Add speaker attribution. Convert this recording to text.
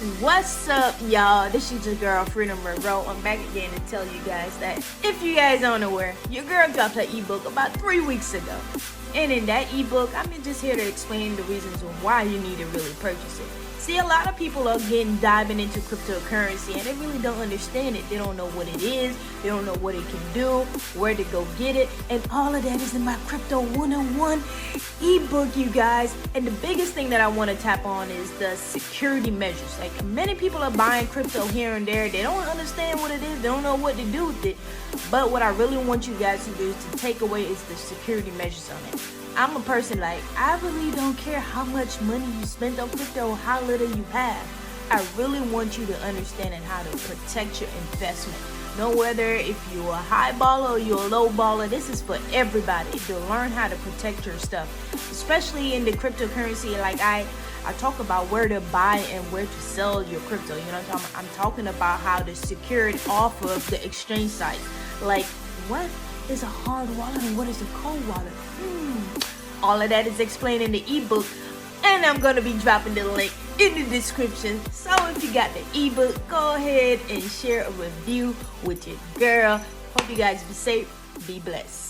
Speaker 1: What's up, y'all? This is your girl, Freedom Monroe. I'm back again to tell you guys that if you guys aren't aware, your girl dropped her ebook about 3 weeks ago. And in that ebook, I'm just here to explain the reasons why you need to really purchase it. See, a lot of people are diving into cryptocurrency and they really don't understand it. They don't know what it is, they don't know what it can do, where to go get it, and all of that is in my Crypto 101 ebook, you guys. And the biggest thing that I want to tap on is the security measures. Like, many people are buying crypto here and there, they don't understand what it is, they don't know what to do with it. But what I really want you guys to do is to take away is the security measures on it. I'm a person, like, I really don't care how much money you spend on crypto or how little you have. I really want you to understand and how to protect your investment. No, whether if you're a high baller or you're a low baller, this is for everybody to learn how to protect your stuff, especially in the cryptocurrency. Like I talk about where to buy and where to sell your crypto. You know what I'm talking about? I'm talking about how to secure it off of the exchange sites. Like, what is a hard wallet and what is a cold wallet? All of that is explained in the ebook, and I'm gonna be dropping the link in the description. So if you got the ebook, go ahead and share a review with your girl. Hope you guys be safe, be blessed.